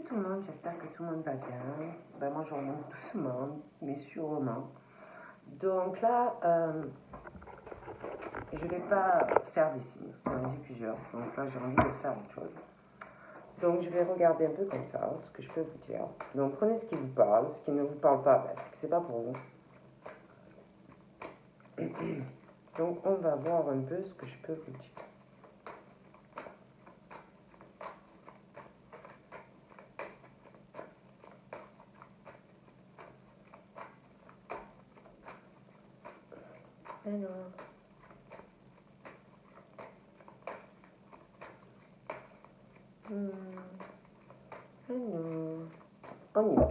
tout le monde, j'espère que tout le monde va bien. Ben, moi je remonte doucement, mais sûrement. Donc là, je ne vais pas faire des signes, j'en ai vu plusieurs. Donc là j'ai envie de faire autre chose. Donc je vais regarder un peu comme ça, ce que je peux vous dire. Donc prenez ce qui vous parle, ce qui ne vous parle pas, c'est que c'est pas pour vous. Donc on va voir un peu ce que je peux vous dire. Alors. Alors. On y va.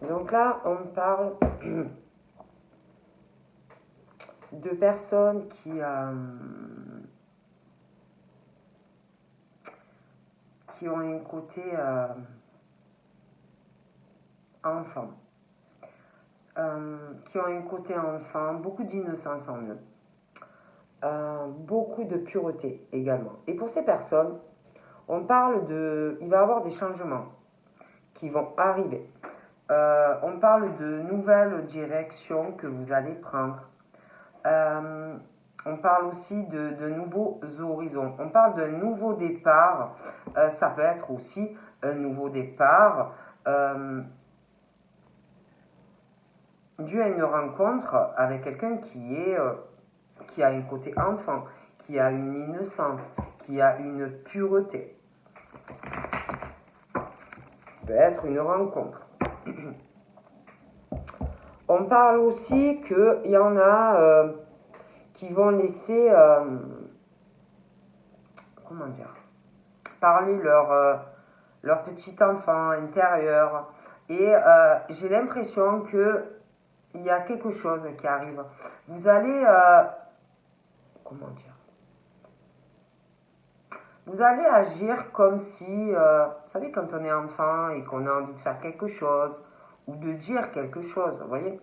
Donc là, on parle de personnes qui ont un côté enfant. Qui ont un côté enfant, beaucoup d'innocence en eux. Beaucoup de pureté également. Et pour ces personnes, on parle de... Il va y avoir des changements qui vont arriver. On parle de nouvelles directions que vous allez prendre. On parle aussi de nouveaux horizons. On parle d'un nouveau départ. Ça peut être aussi un nouveau départ dû à une rencontre avec quelqu'un qui a un côté enfant, qui a une innocence, qui a une pureté. Peut être une rencontre. On parle aussi qu'il y en a qui vont laisser, comment dire, parler leur petit enfant intérieur. Et j'ai l'impression qu'il y a quelque chose qui arrive. Vous allez, comment dire, vous allez agir comme si, vous savez, quand on est enfant et qu'on a envie de faire quelque chose ou de dire quelque chose, vous voyez,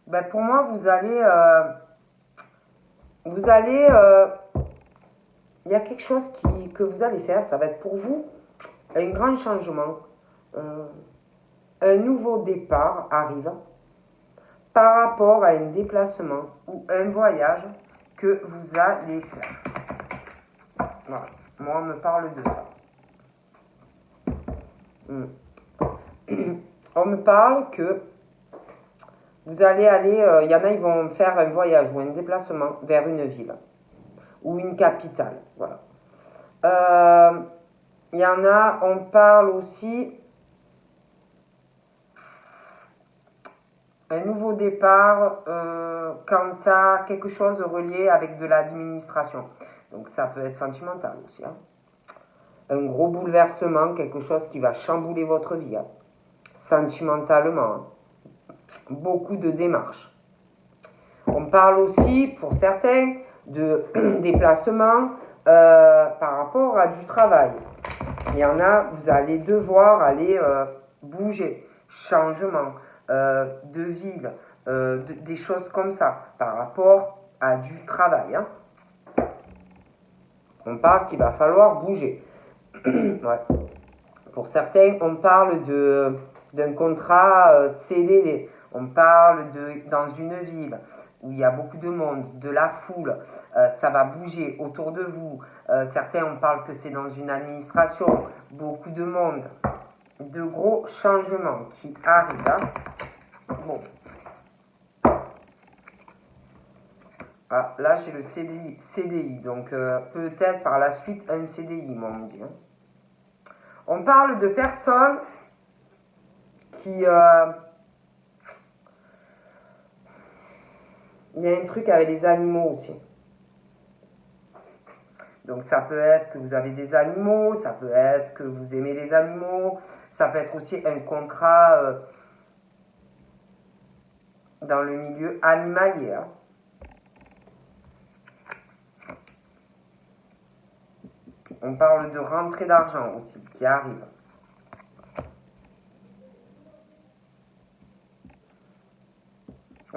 ben pour moi, vous allez, il y a quelque chose que vous allez faire, ça va être pour vous un grand changement, un nouveau départ arrive par rapport à un déplacement ou un voyage que vous allez faire. Voilà, moi on me parle de ça. On me parle que vous allez aller, il y en a, ils vont faire un voyage ou un déplacement vers une ville ou une capitale. Voilà. Il y en a, on parle aussi un nouveau départ quant à quelque chose relié avec de l'administration. Donc ça peut être sentimental aussi. Hein. Un gros bouleversement, quelque chose qui va chambouler votre vie. Hein. Sentimentalement. Hein. Beaucoup de démarches. On parle aussi, pour certains, de déplacements par rapport à du travail. Il y en a, vous allez devoir aller bouger, changement de ville, des choses comme ça, par rapport à du travail. Hein. On parle qu'il va falloir bouger. Ouais. Pour certains, on parle d'un contrat CDD. On parle dans une ville où il y a beaucoup de monde, de la foule, ça va bouger autour de vous. Certains, on parle que c'est dans une administration, beaucoup de monde, de gros changements qui arrivent. Hein. Bon. Ah, là, j'ai le CDI, donc peut-être par la suite un CDI, moi, on me dit. Hein. On parle de personnes qui... il y a un truc avec les animaux aussi. Donc ça peut être que vous avez des animaux, ça peut être que vous aimez les animaux, ça peut être aussi un contrat dans le milieu animalier. Hein. On parle de rentrée d'argent aussi qui arrive.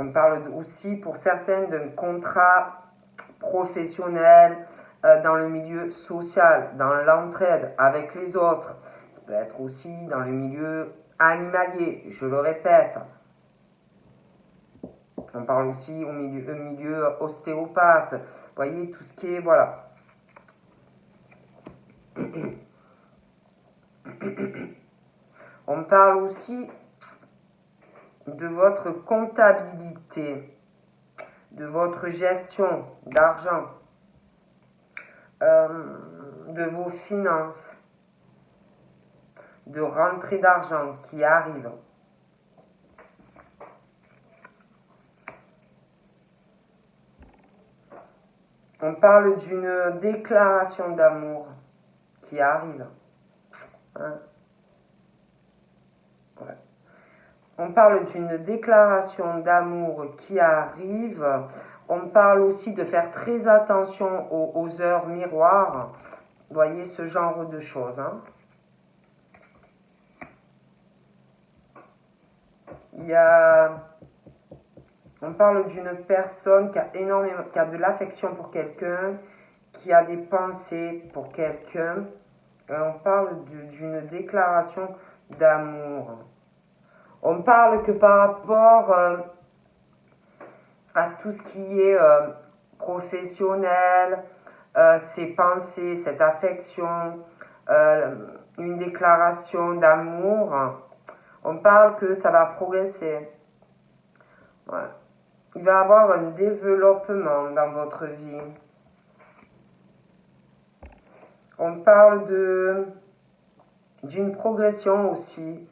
On parle aussi pour certaines d'un contrat professionnel, dans le milieu social, dans l'entraide avec les autres. Ça peut être aussi dans le milieu animalier, je le répète. On parle aussi au milieu ostéopathe. Vous voyez, tout ce qui est, voilà. On parle aussi de votre comptabilité, de votre gestion d'argent, de vos finances, de rentrée d'argent qui arrive. On parle d'une déclaration d'amour qui arrive. Hein? Ouais. On parle d'une déclaration d'amour qui arrive. On parle aussi de faire très attention aux heures miroirs. Vous voyez ce genre de choses. Hein? On parle d'une personne qui a de l'affection pour quelqu'un, qui a des pensées pour quelqu'un. On parle d'une déclaration d'amour. On parle que par rapport à tout ce qui est professionnel, ses pensées, cette affection, une déclaration d'amour, on parle que ça va progresser. Ouais. Il va y avoir un développement dans votre vie. On parle d'une progression aussi.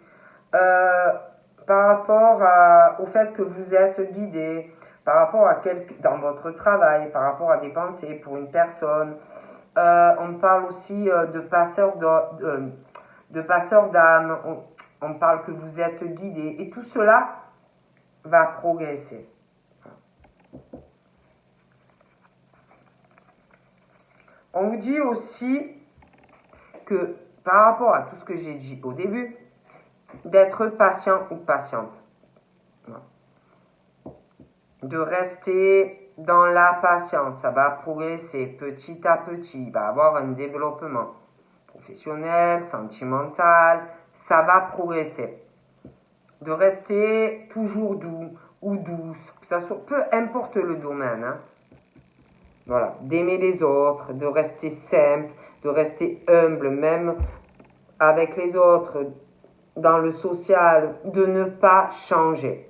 Par rapport au fait que vous êtes guidé, par rapport à dans votre travail, par rapport à des pensées pour une personne. On parle aussi de passeur d'âme. On parle que vous êtes guidé. Et tout cela va progresser. On vous dit aussi que par rapport à tout ce que j'ai dit au début, d'être patient ou patiente. De rester dans la patience, ça va progresser petit à petit, il va avoir un développement professionnel, sentimental, ça va progresser. De rester toujours doux ou douce, que ça soit, peu importe le domaine. Hein. Voilà, d'aimer les autres, de rester simple, de rester humble, même avec les autres, dans le social, de ne pas changer.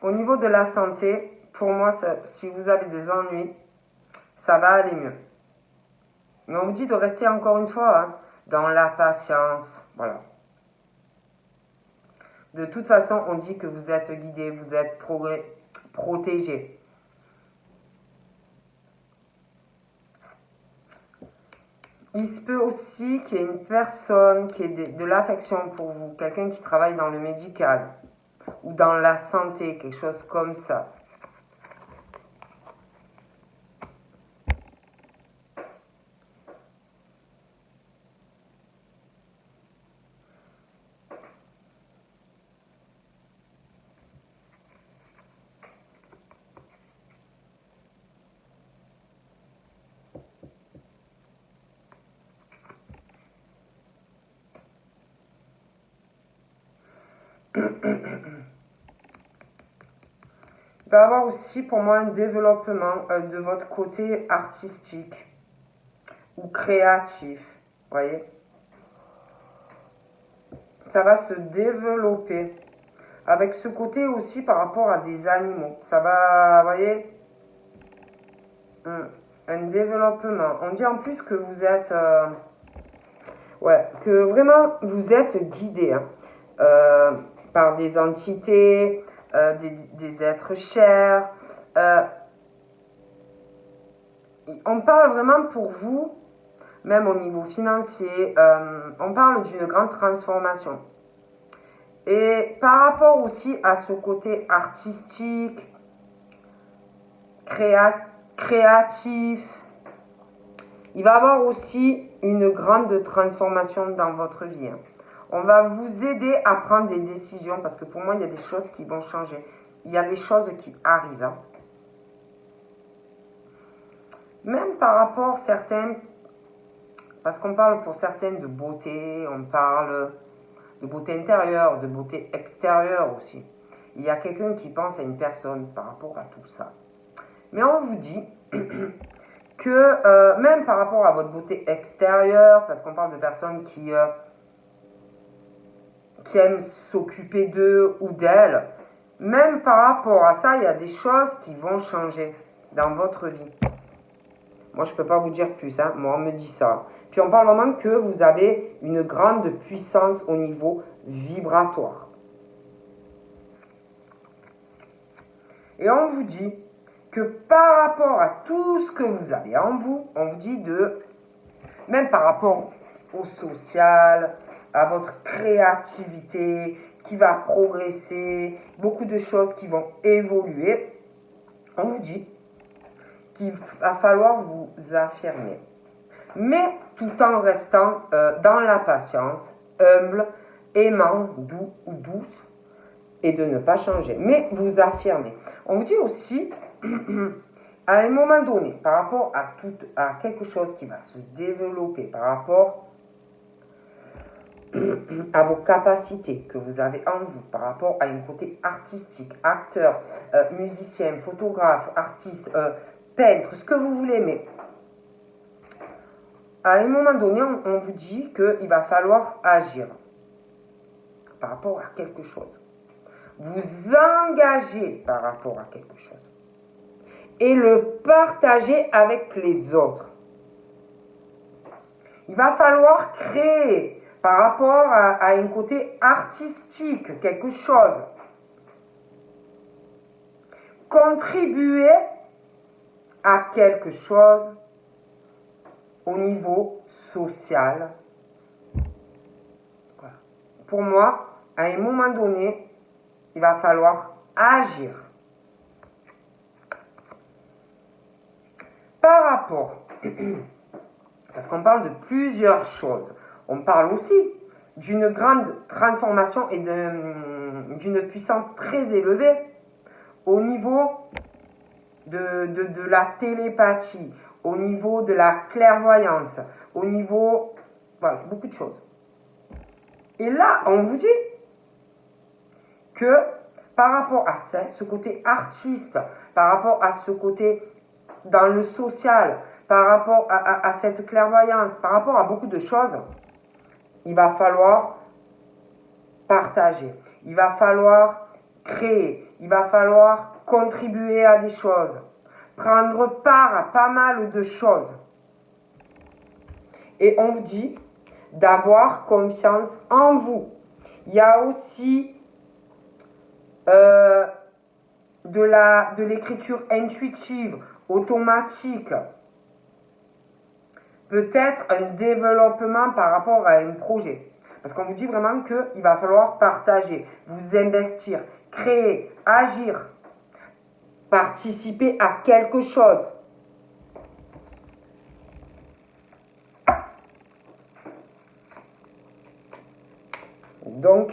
Au niveau de la santé, pour moi, si vous avez des ennuis, ça va aller mieux. Mais on vous dit de rester encore une fois hein, dans la patience. Voilà. De toute façon, on dit que vous êtes guidé, vous êtes protégé. Il se peut aussi qu'il y ait une personne qui ait de l'affection pour vous, quelqu'un qui travaille dans le médical ou dans la santé, quelque chose comme ça. Il va y avoir aussi pour moi un développement de votre côté artistique ou créatif. Vous voyez? Ça va se développer. Avec ce côté aussi par rapport à des animaux. Ça va, vous voyez? Un développement. On dit en plus que vous êtes... que vraiment vous êtes guidé hein, par des entités, des êtres chers. On parle vraiment pour vous, même au niveau financier, on parle d'une grande transformation. Et par rapport aussi à ce côté artistique, créatif, Il va y avoir aussi une grande transformation dans votre vie. Hein. On va vous aider à prendre des décisions parce que pour moi, il y a des choses qui vont changer. Il y a des choses qui arrivent. Hein. Même par rapport à certains, parce qu'on parle pour certaines de beauté, on parle de beauté intérieure, de beauté extérieure aussi. Il y a quelqu'un qui pense à une personne par rapport à tout ça. Mais on vous dit que même par rapport à votre beauté extérieure, parce qu'on parle de personnes qui aiment s'occuper d'eux ou d'elles, même par rapport à ça, il y a des choses qui vont changer dans votre vie. Moi, je ne peux pas vous dire plus, hein. Moi, on me dit ça. Puis on parle vraiment que vous avez une grande puissance au niveau vibratoire. Et on vous dit que par rapport à tout ce que vous avez en vous, on vous dit de, même par rapport au social, à votre créativité qui va progresser, beaucoup de choses qui vont évoluer, on vous dit qu'il va falloir vous affirmer. Mais tout en restant dans la patience, humble, aimant, doux ou douce, et de ne pas changer, mais vous affirmer. On vous dit aussi, à un moment donné, par rapport à quelque chose qui va se développer, par rapport à vos capacités que vous avez en vous, par rapport à un côté artistique, acteur, musicien, photographe, artiste, peintre, ce que vous voulez, mais à un moment donné, on vous dit qu'il va falloir agir par rapport à quelque chose. Vous engager par rapport à quelque chose et le partager avec les autres. Il va falloir créer par rapport à un côté artistique quelque chose. Contribuer à quelque chose au niveau social. Voilà. Pour moi, à un moment donné, il va falloir agir. Par rapport, parce qu'on parle de plusieurs choses, on parle aussi d'une grande transformation et d'une puissance très élevée au niveau de la télépathie, au niveau de la clairvoyance, au niveau, voilà, beaucoup de choses. Et là, on vous dit que par rapport à ça, ce côté artiste, par rapport à ce côté dans le social, par rapport à cette clairvoyance, par rapport à beaucoup de choses, il va falloir partager, il va falloir créer, il va falloir contribuer à des choses, prendre part à pas mal de choses. Et on vous dit d'avoir confiance en vous. Il y a aussi de l'écriture intuitive, automatique. Peut-être un développement par rapport à un projet. Parce qu'on vous dit vraiment qu'il va falloir partager, vous investir, créer, agir, participer à quelque chose. Donc,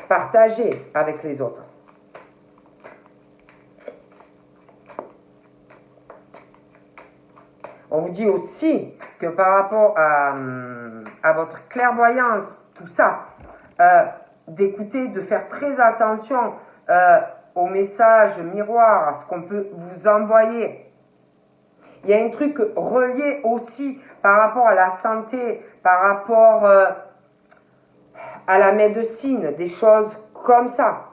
partager avec les autres. On vous dit aussi que par rapport à votre clairvoyance, tout ça, d'écouter, de faire très attention aux messages miroirs, à ce qu'on peut vous envoyer. Il y a un truc relié aussi par rapport à la santé, par rapport à la médecine, des choses comme ça.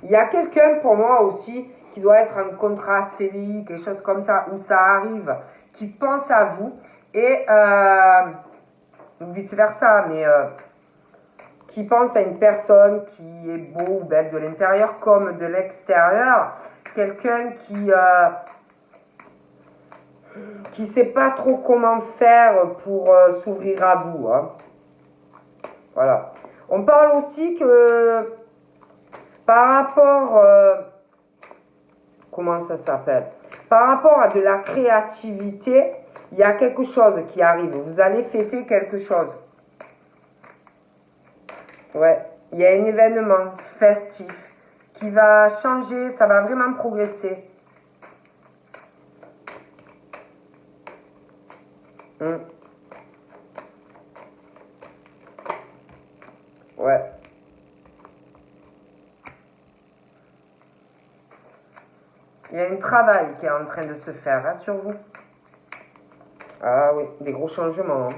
Il y a quelqu'un pour moi aussi qui doit être un contrat CDI, quelque chose comme ça, où ça arrive, qui pense à vous, et vice-versa, mais qui pense à une personne qui est beau ou belle de l'intérieur comme de l'extérieur, quelqu'un qui ne sait pas trop comment faire pour s'ouvrir à vous. Hein. Voilà. On parle aussi que Par rapport, comment ça s'appelle? Par rapport à de la créativité, il y a quelque chose qui arrive. Vous allez fêter quelque chose. Ouais, il y a un événement festif qui va changer, ça va vraiment progresser. Ouais. Il y a un travail qui est en train de se faire sur vous. Ah oui, des gros changements.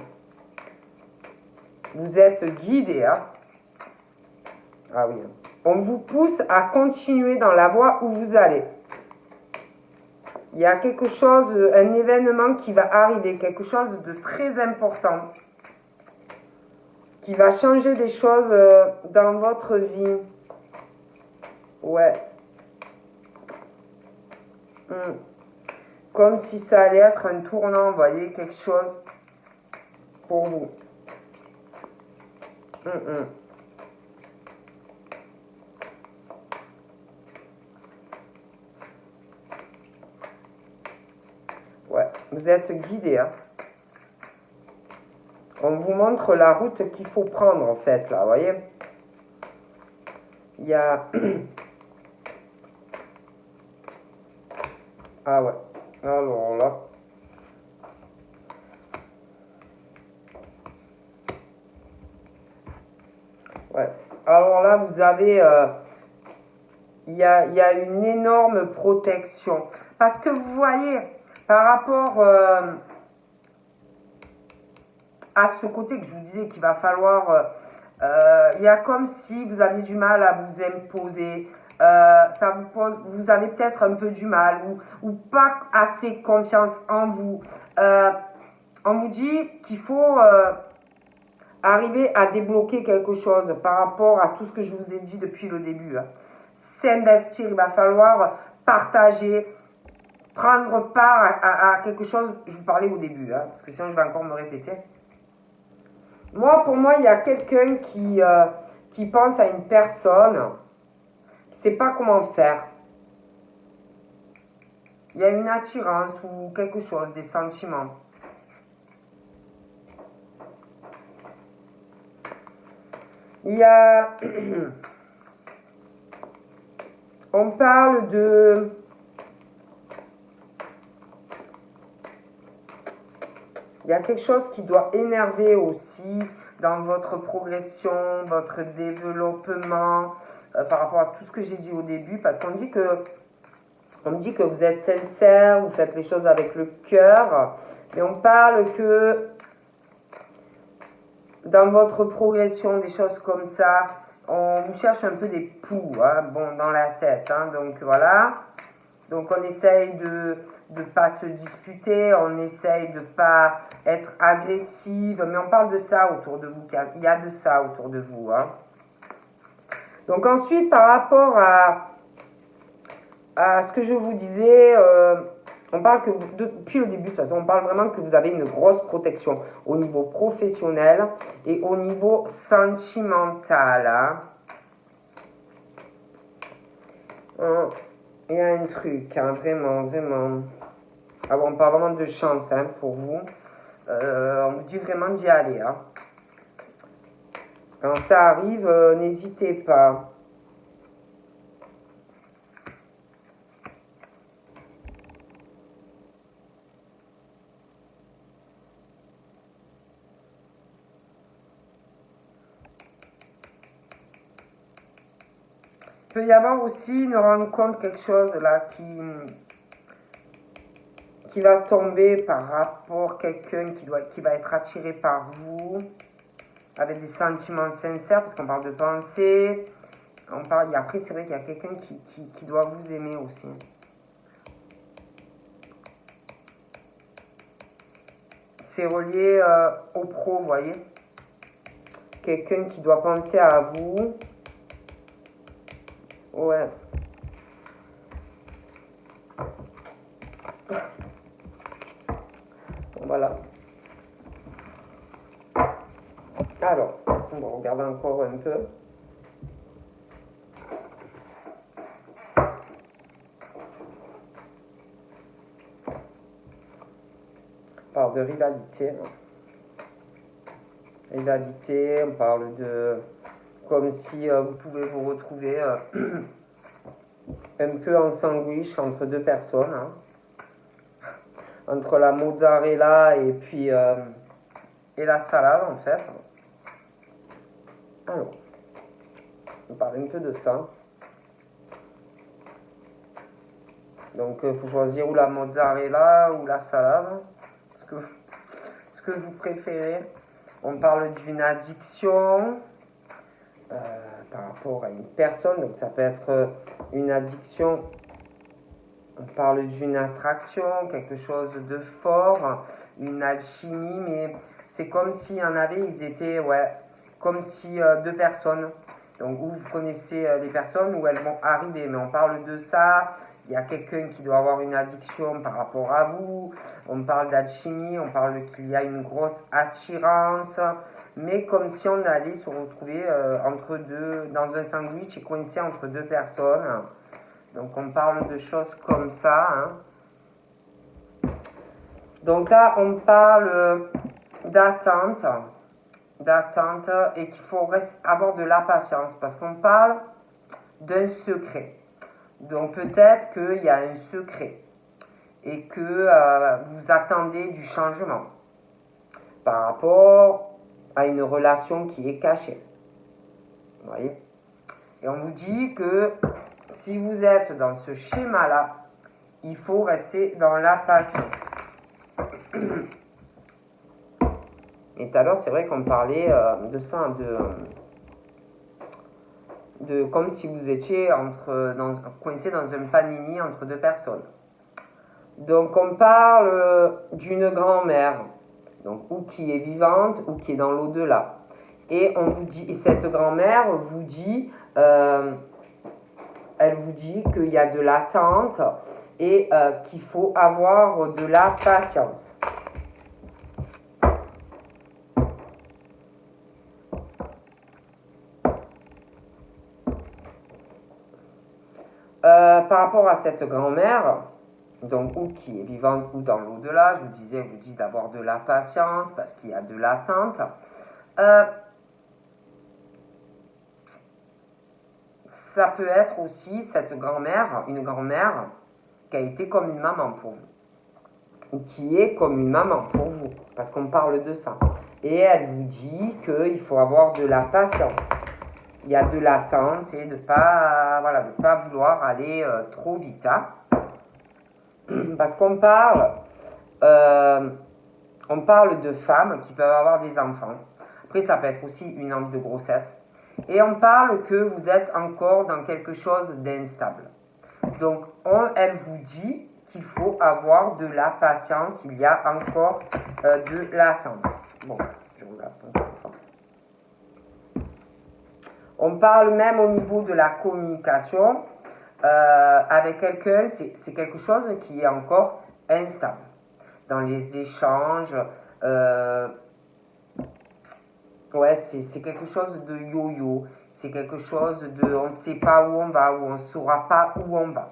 Vous êtes guidé. Ah oui. On vous pousse à continuer dans la voie où vous allez. Il y a quelque chose, un événement qui va arriver, quelque chose de très important, qui va changer des choses dans votre vie. Ouais. Comme si ça allait être un tournant, vous voyez, quelque chose pour vous. Ouais, vous êtes guidé. On vous montre la route qu'il faut prendre, en fait, là, vous voyez. Il y a... Ah ouais, alors là... Ouais, alors là, vous avez... il y a une énorme protection. Parce que vous voyez, par rapport à ce côté que je vous disais qu'il va falloir... il y a comme si vous aviez du mal à vous imposer. Ça vous pose, vous avez peut-être un peu du mal ou pas assez confiance en vous. On vous dit qu'il faut arriver à débloquer quelque chose par rapport à tout ce que je vous ai dit depuis le début. S'investir, il va falloir partager, prendre part à quelque chose. Je vous parlais au début, parce que sinon je vais encore me répéter. Pour moi, il y a quelqu'un qui pense à une personne, qui ne sait pas comment faire. Il y a une attirance ou quelque chose, des sentiments. Il y a... On parle de... Il y a quelque chose qui doit énerver aussi dans votre progression, votre développement, par rapport à tout ce que j'ai dit au début, parce qu'on dit que vous êtes sincère, vous faites les choses avec le cœur, mais on parle que dans votre progression, des choses comme ça, on vous cherche un peu des poux, dans la tête, donc voilà. Donc on essaye de ne pas se disputer, on essaye de ne pas être agressive, mais on parle de ça autour de vous, il y a de ça autour de vous. Donc ensuite, par rapport à ce que je vous disais, on parle que depuis le début, de toute façon, on parle vraiment que vous avez une grosse protection au niveau professionnel et au niveau sentimental. Il y a un truc, vraiment, vraiment. Ah bon, on parle vraiment de chance pour vous. On vous dit vraiment d'y aller. Quand ça arrive, n'hésitez pas. Il peut y avoir aussi une rencontre, quelque chose là qui va tomber par rapport à quelqu'un qui va être attiré par vous, avec des sentiments sincères, parce qu'on parle de pensée. Après, c'est vrai qu'il y a quelqu'un qui doit vous aimer aussi. C'est relié au pro, vous voyez. Quelqu'un qui doit penser à vous. Ouais. Voilà. Alors, on va regarder encore un peu. On parle de rivalité. Rivalité, on parle de... Comme si vous pouvez vous retrouver un peu en sandwich entre deux personnes. Hein. Entre la mozzarella et puis... et la salade, en fait. Alors, on parle un peu de ça. Donc, il faut choisir ou la mozzarella ou la salade. Ce que vous préférez. On parle d'une addiction par rapport à une personne. Donc, ça peut être une addiction. On parle d'une attraction, quelque chose de fort, une alchimie, mais c'est comme s'il y en avait, ils étaient, comme si deux personnes. Donc, où vous connaissez les personnes, où elles vont arriver. Mais on parle de ça. Il y a quelqu'un qui doit avoir une addiction par rapport à vous. On parle d'alchimie, on parle qu'il y a une grosse attirance. Mais comme si on allait se retrouver entre deux, dans un sandwich et coincé entre deux personnes. Donc, on parle de choses comme ça. Hein. Donc là, on parle d'attente et qu'il faut avoir de la patience parce qu'on parle d'un secret. Donc peut-être qu'il y a un secret et que vous attendez du changement par rapport à une relation qui est cachée. Vous voyez ? Et on vous dit que si vous êtes dans ce schéma-là, il faut rester dans la patience. Et tout à l'heure, c'est vrai qu'on parlait de ça, de comme si vous étiez coincé dans un panini entre deux personnes. Donc, on parle d'une grand-mère, donc ou qui est vivante ou qui est dans l'au-delà. Et on vous dit, et cette grand-mère vous dit, elle vous dit qu'il y a de l'attente et qu'il faut avoir de la patience. Par rapport à cette grand-mère, donc ou qui est vivante ou dans l'au-delà, je vous dis d'avoir de la patience parce qu'il y a de l'attente. Ça peut être aussi cette grand-mère, une grand-mère qui a été comme une maman pour vous, ou qui est comme une maman pour vous, parce qu'on parle de ça. Et elle vous dit qu'il faut avoir de la patience. Il y a de l'attente et de pas vouloir aller trop vite. Hein. Parce qu'on parle de femmes qui peuvent avoir des enfants. Après, ça peut être aussi une envie de grossesse. Et on parle que vous êtes encore dans quelque chose d'instable. Donc, elle vous dit qu'il faut avoir de la patience. Il y a encore de l'attente. Bon, je regarde encore une fois. On parle même au niveau de la communication avec quelqu'un, c'est quelque chose qui est encore instable. Dans les échanges, c'est quelque chose de yo-yo, c'est quelque chose de on ne sait pas où on va, ou on ne saura pas où on va.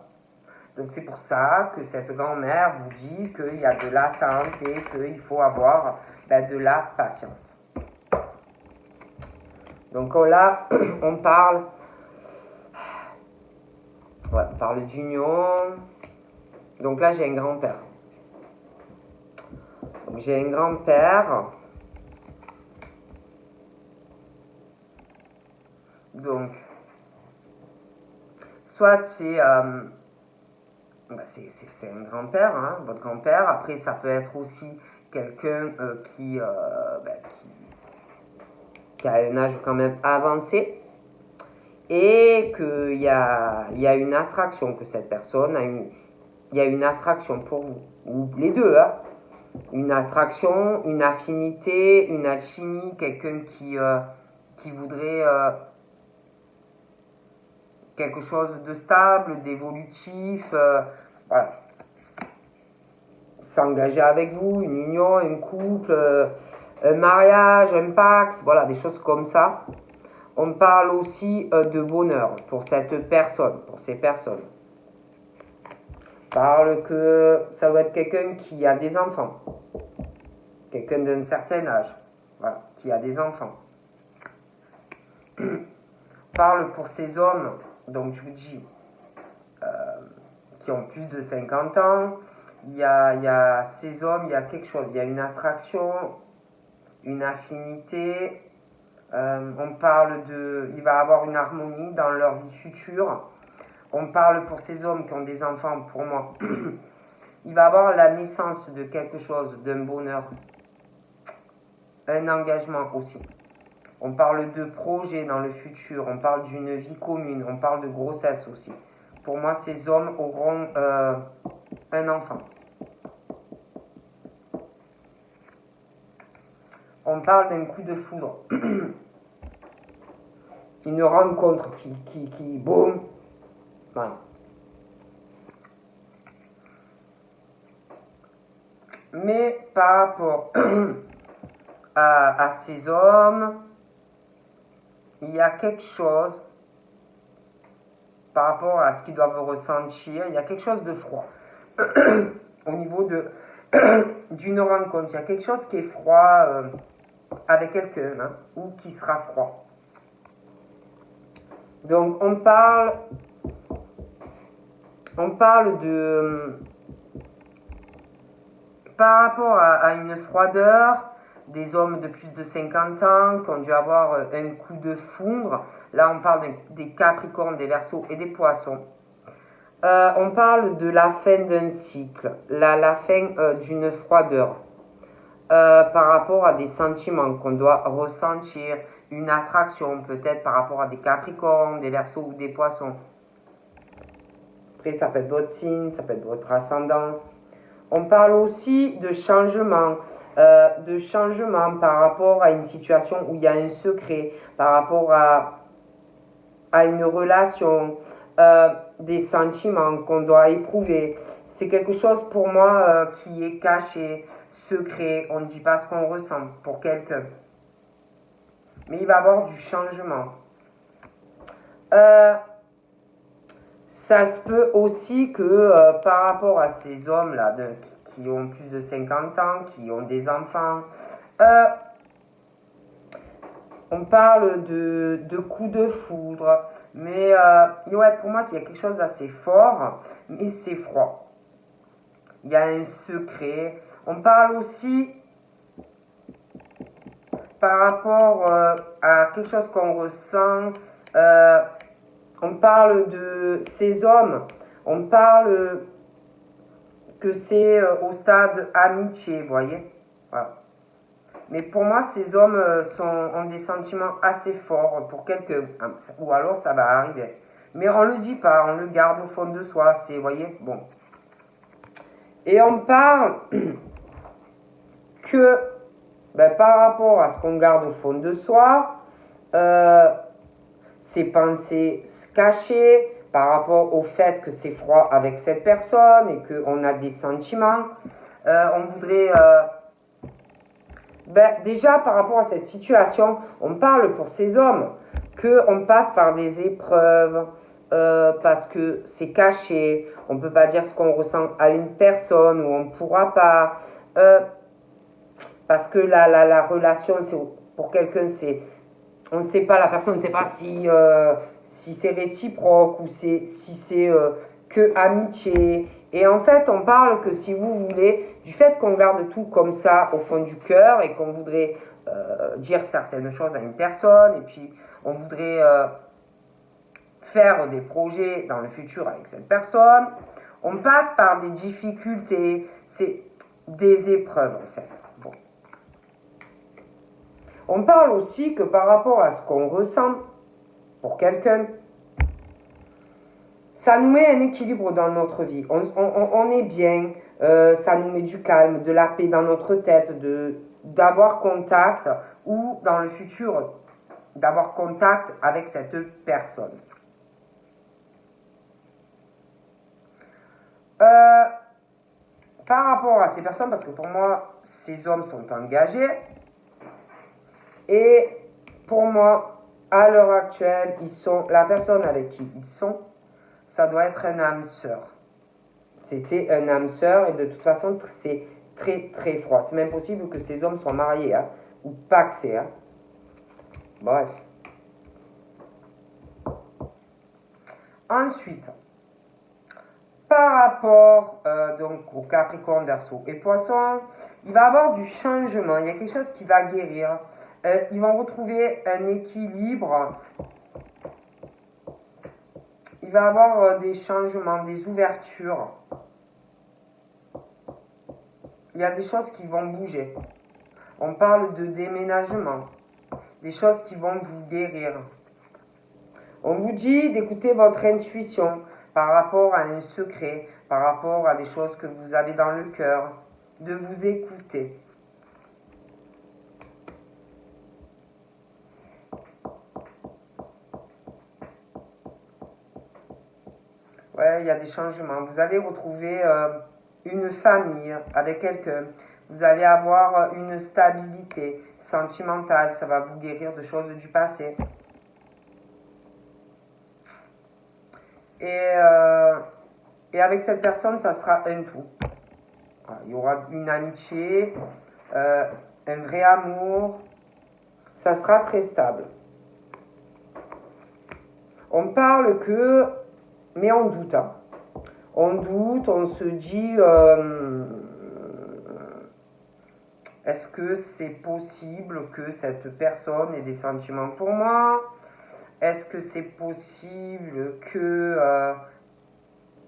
Donc c'est pour ça que cette grand-mère vous dit qu'il y a de l'attente et qu'il faut avoir de la patience. Donc là, on parle d'union. Donc là, j'ai un grand-père. Donc j'ai un grand-père. Donc, soit c'est un grand-père, hein, votre grand-père. Après, ça peut être aussi quelqu'un qui a un âge quand même avancé. Et qu'il y a une attraction, que cette personne il y a une attraction pour vous, ou les deux, hein. Une attraction, une affinité, une alchimie, quelqu'un qui voudrait quelque chose de stable, d'évolutif, voilà. S'engager avec vous, une union, un couple, un mariage, un pacte, voilà, des choses comme ça. On parle aussi de bonheur pour cette personne, pour ces personnes. On parle que ça doit être quelqu'un qui a des enfants. quelqu'un d'un certain âge, voilà, qui a des enfants. On parle pour ces hommes, donc je vous dis, qui ont plus de 50 ans, il y a ces hommes, il y a quelque chose, il y a une attraction, une affinité, on parle il va y avoir une harmonie dans leur vie future. On parle pour ces hommes qui ont des enfants, pour moi, il va y avoir la naissance de quelque chose, d'un bonheur, un engagement aussi. On parle de projet dans le futur, on parle d'une vie commune, on parle de grossesse aussi. Pour moi, ces hommes auront un enfant. On parle d'un coup de foudre. Une rencontre qui boum, voilà. Mais par rapport à ces hommes, il y a quelque chose, par rapport à ce qu'ils doivent ressentir, il y a quelque chose de froid. Au niveau d'une rencontre, il y a quelque chose qui est froid avec quelqu'un, hein, ou qui sera froid. Donc on parle de, par rapport à une froideur, des hommes de plus de 50 ans qui ont dû avoir un coup de foudre. Là, on parle des Capricornes, des Verseaux et des Poissons. On parle de la fin d'un cycle, la fin d'une froideur par rapport à des sentiments qu'on doit ressentir, une attraction peut-être par rapport à des Capricornes, des Verseaux ou des Poissons. Après, ça peut être votre signe, ça peut être votre ascendant. On parle aussi de changement par rapport à une situation où il y a un secret, par rapport à une relation, des sentiments qu'on doit éprouver. C'est quelque chose pour moi qui est caché, secret, on ne dit pas ce qu'on ressent pour quelqu'un. Mais il va y avoir du changement. Ça se peut aussi que par rapport à ces hommes-là qui ont plus de 50 ans, qui ont des enfants, on parle de coups de foudre, mais ouais, pour moi, il y a quelque chose d'assez fort, mais c'est froid. Il y a un secret. On parle aussi par rapport à quelque chose qu'on ressent. On parle de ces hommes, on parle que c'est au stade amitié, vous voyez. Voilà. Mais pour moi, ces hommes ont des sentiments assez forts pour quelqu'un, ou alors ça va arriver. Mais on ne le dit pas, on le garde au fond de soi, vous voyez, bon. Et on parle que, par rapport à ce qu'on garde au fond de soi, ces pensées se cacher, par rapport au fait que c'est froid avec cette personne et qu'on a des sentiments, on voudrait... déjà par rapport à cette situation, on parle pour ces hommes qu'on passe par des épreuves parce que c'est caché, on ne peut pas dire ce qu'on ressent à une personne ou on ne pourra pas, parce que la relation, pour quelqu'un, on ne sait pas, la personne ne sait pas si c'est réciproque ou si c'est que amitié. Et en fait, on parle que si vous voulez, du fait qu'on garde tout comme ça au fond du cœur et qu'on voudrait dire certaines choses à une personne et puis on voudrait faire des projets dans le futur avec cette personne, on passe par des difficultés, c'est des épreuves en fait. Bon. On parle aussi que par rapport à ce qu'on ressent pour quelqu'un, ça nous met un équilibre dans notre vie. On est bien, ça nous met du calme, de la paix dans notre tête, d'avoir contact ou dans le futur, d'avoir contact avec cette personne. Par rapport à ces personnes, parce que pour moi, ces hommes sont engagés, et pour moi, à l'heure actuelle, la personne avec qui ils sont, ça doit être un âme sœur. C'était un âme sœur et de toute façon, c'est très très froid. C'est même possible que ces hommes soient mariés, hein, ou paxés. Hein. Bref. Ensuite, par rapport donc au Capricorne, Verseau et Poisson, il va y avoir du changement. Il y a quelque chose qui va guérir. Ils vont retrouver un équilibre. Il va y avoir des changements, des ouvertures. Il y a des choses qui vont bouger. On parle de déménagement. Des choses qui vont vous guérir. On vous dit d'écouter votre intuition par rapport à un secret, par rapport à des choses que vous avez dans le cœur, de vous écouter. Ouais, il y a des changements. Vous allez retrouver une famille avec quelqu'un. Vous allez avoir une stabilité sentimentale. Ça va vous guérir de choses du passé. Et avec cette personne, ça sera un tout. Il y aura une amitié, un vrai amour. Ça sera très stable. On parle que, mais on doute. Hein. On doute, on se dit, est-ce que c'est possible que cette personne ait des sentiments pour moi? Est-ce que c'est possible que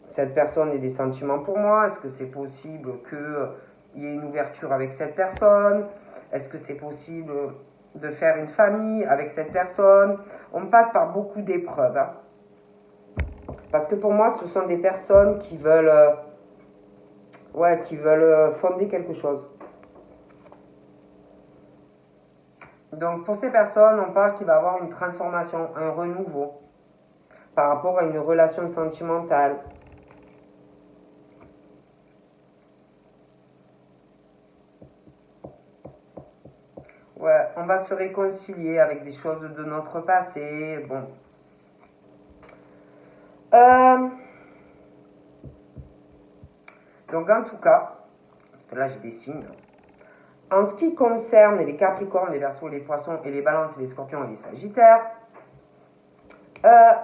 cette personne ait des sentiments pour moi? Est-ce que c'est possible qu'il y ait une ouverture avec cette personne? Est-ce que c'est possible de faire une famille avec cette personne? On passe par beaucoup d'épreuves. Hein. Parce que pour moi, ce sont des personnes qui veulent fonder quelque chose. Donc pour ces personnes, on parle qu'il va y avoir une transformation, un renouveau par rapport à une relation sentimentale. Ouais, on va se réconcilier avec des choses de notre passé. Bon. Donc en tout cas, parce que là j'ai des signes. En ce qui concerne les Capricornes, les Verseaux, les Poissons et les Balances, les Scorpions et les Sagittaires,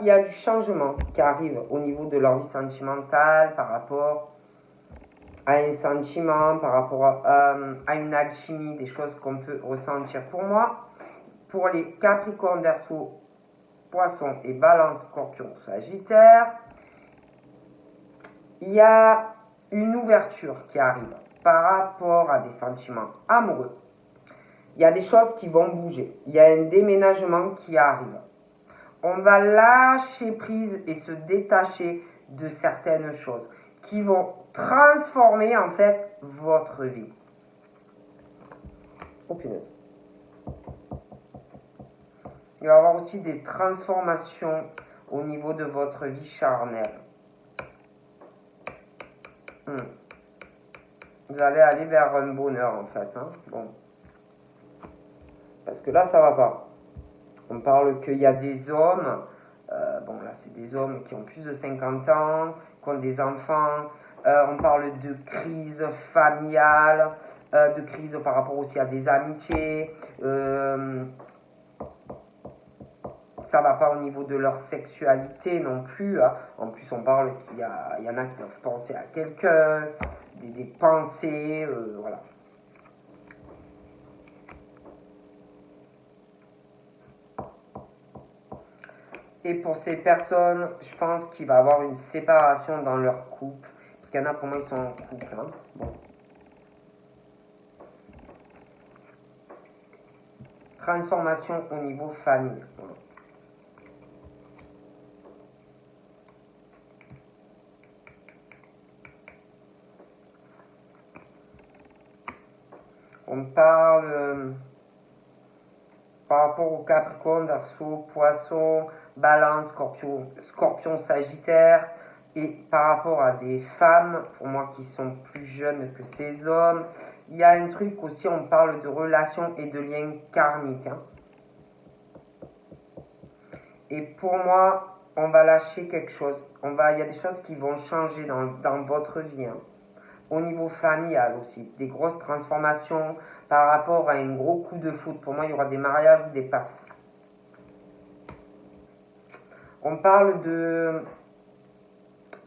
il y a du changement qui arrive au niveau de leur vie sentimentale par rapport à un sentiment, par rapport à une alchimie, des choses qu'on peut ressentir. Pour moi, pour les Capricornes, Verseaux, Poissons et Balance, Scorpions, Sagittaires, il y a une ouverture qui arrive par rapport à des sentiments amoureux. Il y a des choses qui vont bouger. Il y a un déménagement qui arrive. On va lâcher prise et se détacher de certaines choses qui vont transformer en fait votre vie. Oh punaise. Il va y avoir aussi des transformations au niveau de votre vie charnelle. Vous allez aller vers un bonheur en fait. Hein. Bon. Parce que là, ça va pas. On parle qu'il y a des hommes, bon là c'est des hommes qui ont plus de 50 ans, qui ont des enfants, on parle de crise familiale, de crise par rapport aussi à des amitiés, ça va pas au niveau de leur sexualité non plus, hein. En plus on parle qu'il y en a qui doivent penser à quelqu'un, des pensées, voilà. Et pour ces personnes, je pense qu'il va y avoir une séparation dans leur couple. Parce qu'il y en a, pour moi, ils sont en couple. Hein. Bon. Transformation au niveau famille. Voilà. On parle par rapport au Capricorne, Verseau, Poisson, Balance, Scorpion, Sagittaire. Et par rapport à des femmes, pour moi qui sont plus jeunes que ces hommes, il y a un truc aussi, on parle de relations et de liens karmiques. Hein. Et pour moi, on va lâcher quelque chose. Il y a des choses qui vont changer dans votre vie. Hein. au niveau familial aussi. Des grosses transformations par rapport à un gros coup de foot. Pour moi, il y aura des mariages ou des pax. On parle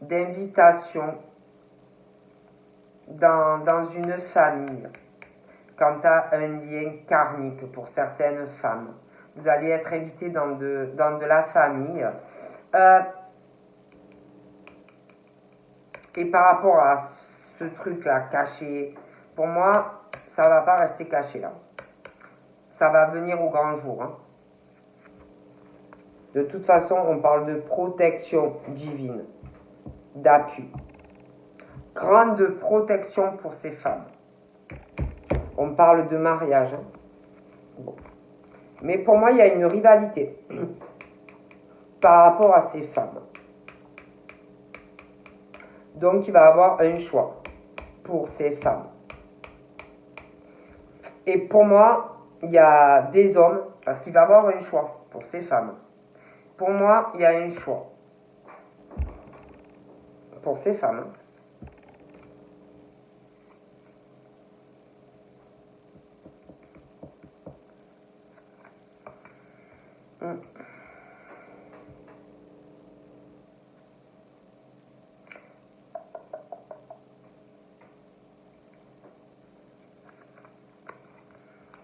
d'invitation dans une famille. Quant à un lien karmique pour certaines femmes. Vous allez être invité dans de la famille. Et par rapport à ce truc-là caché, pour moi, ça ne va pas rester caché là. Ça va venir au grand jour. Hein. De toute façon, on parle de protection divine, d'appui. Grande protection pour ces femmes. On parle de mariage. Hein. Bon. Mais pour moi, il y a une rivalité par rapport à ces femmes. Donc, il va y avoir un choix pour ces femmes. Et pour moi, il y a des hommes, parce qu'il va y avoir un choix pour ces femmes. Pour moi, il y a un choix pour ces femmes.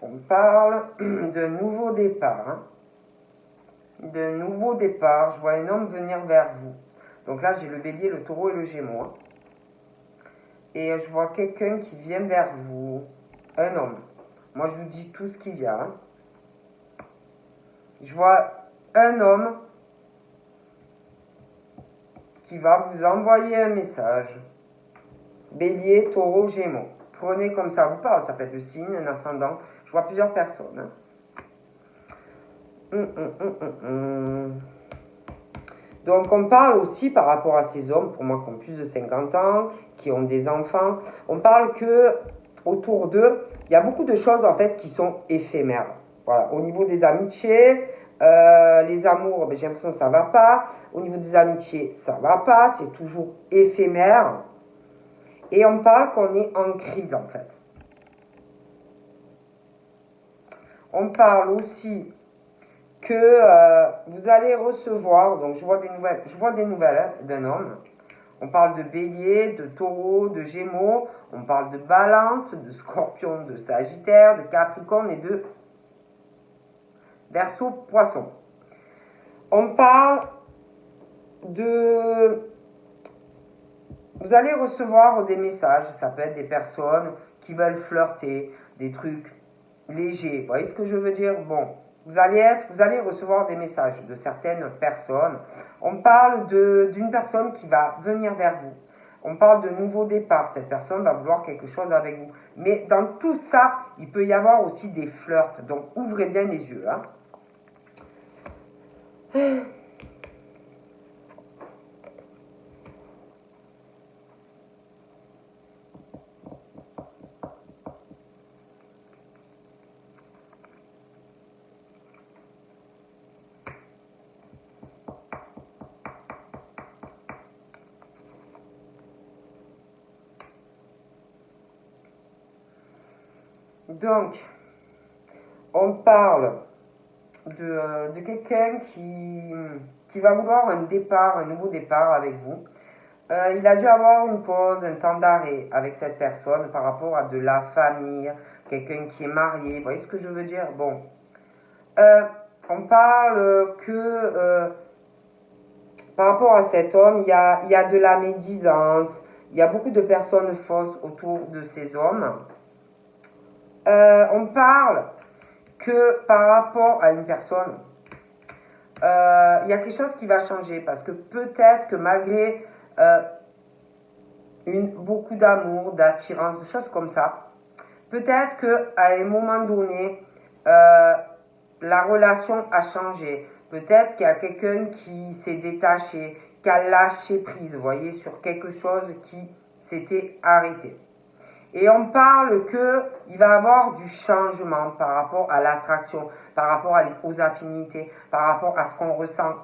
On parle de nouveau départ. Hein. De nouveau départ. Je vois un homme venir vers vous. Donc là, j'ai le bélier, le taureau et le gémeau. Hein. Et je vois quelqu'un qui vient vers vous. Un homme. Moi, je vous dis tout ce qui vient. Hein. Je vois un homme qui va vous envoyer un message. Bélier, taureau, gémeaux. Prenez comme ça vous parle. Ça peut être le signe, un ascendant. Je vois plusieurs personnes. Hein. Donc on parle aussi par rapport à ces hommes, pour moi qui ont plus de 50 ans, qui ont des enfants, on parle que autour d'eux, il y a beaucoup de choses en fait qui sont éphémères. Voilà, au niveau des amitiés, les amours, j'ai l'impression que ça va pas. Au niveau des amitiés, ça va pas, c'est toujours éphémère. Et on parle qu'on est en crise en fait. On parle aussi que vous allez recevoir, donc je vois des nouvelles hein, d'un homme. On parle de bélier, de taureau, de gémeaux, on parle de balance, de scorpion, de sagittaire, de capricorne et de verseau, poisson. On parle de... Vous allez recevoir des messages, ça peut être des personnes qui veulent flirter, des trucs légers. Vous voyez ce que je veux dire? Bon, vous allez recevoir des messages de certaines personnes. On parle d'une personne qui va venir vers vous. On parle de nouveau départ. Cette personne va vouloir quelque chose avec vous. Mais dans tout ça, il peut y avoir aussi des flirts. Donc, ouvrez bien les yeux. Hein. Donc, on parle de quelqu'un qui va vouloir un départ, un nouveau départ avec vous. Il a dû avoir une pause, un temps d'arrêt avec cette personne par rapport à de la famille, quelqu'un qui est marié. Vous voyez ce que je veux dire? Bon. On parle que par rapport à cet homme, il y a de la médisance, il y a beaucoup de personnes fausses autour de ces hommes. On parle que par rapport à une personne, il y a quelque chose qui va changer parce que peut-être que malgré beaucoup d'amour, d'attirance, de choses comme ça, peut-être qu'à un moment donné, la relation a changé. Peut-être qu'il y a quelqu'un qui s'est détaché, qui a lâché prise, vous voyez, sur quelque chose qui s'était arrêté. Et on parle qu'il va y avoir du changement par rapport à l'attraction, par rapport aux affinités, par rapport à ce qu'on ressent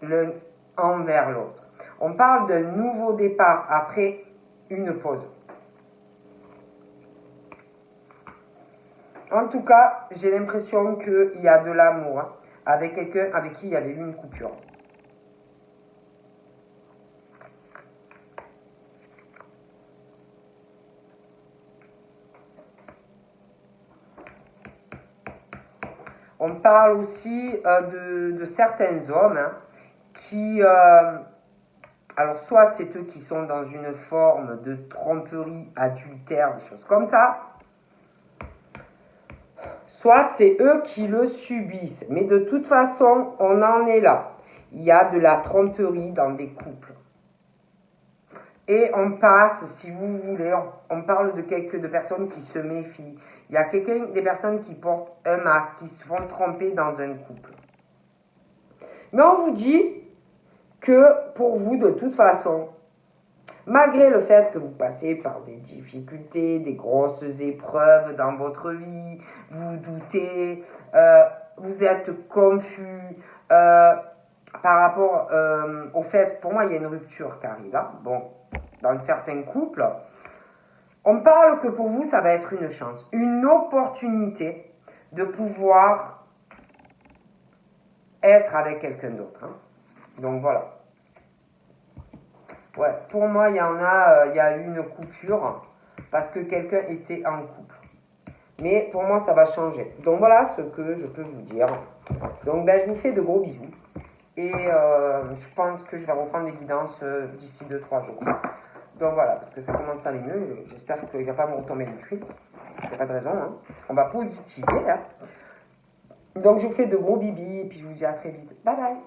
l'un envers l'autre. On parle d'un nouveau départ après une pause. En tout cas, j'ai l'impression qu'il y a de l'amour hein, avec quelqu'un avec qui il y avait eu une coupure. On parle aussi de certains hommes hein, qui... alors, soit c'est eux qui sont dans une forme de tromperie, adultère, des choses comme ça. Soit c'est eux qui le subissent. Mais de toute façon, on en est là. Il y a de la tromperie dans des couples. Et on passe, si vous voulez, on parle de personnes qui se méfient. Il y a des personnes qui portent un masque, qui se font tromper dans un couple. Mais on vous dit que pour vous, de toute façon, malgré le fait que vous passez par des difficultés, des grosses épreuves dans votre vie, vous doutez, vous êtes confus par rapport au fait, pour moi, il y a une rupture qui arrive. Hein. Bon, dans certains couples, on parle que pour vous, ça va être une chance, une opportunité de pouvoir être avec quelqu'un d'autre. Hein. Donc voilà. Ouais, pour moi, il y a eu une coupure parce que quelqu'un était en couple. Mais pour moi, ça va changer. Donc voilà ce que je peux vous dire. Donc ben, je vous fais de gros bisous. Et je pense que je vais reprendre les guidances d'ici 2-3 jours. Donc voilà, parce que ça commence à aller mieux. J'espère qu'il ne va pas me retomber dessus. Il n'y a pas de raison. Hein. On va positiver. Hein. Donc je vous fais de gros bibis et puis je vous dis à très vite. Bye bye.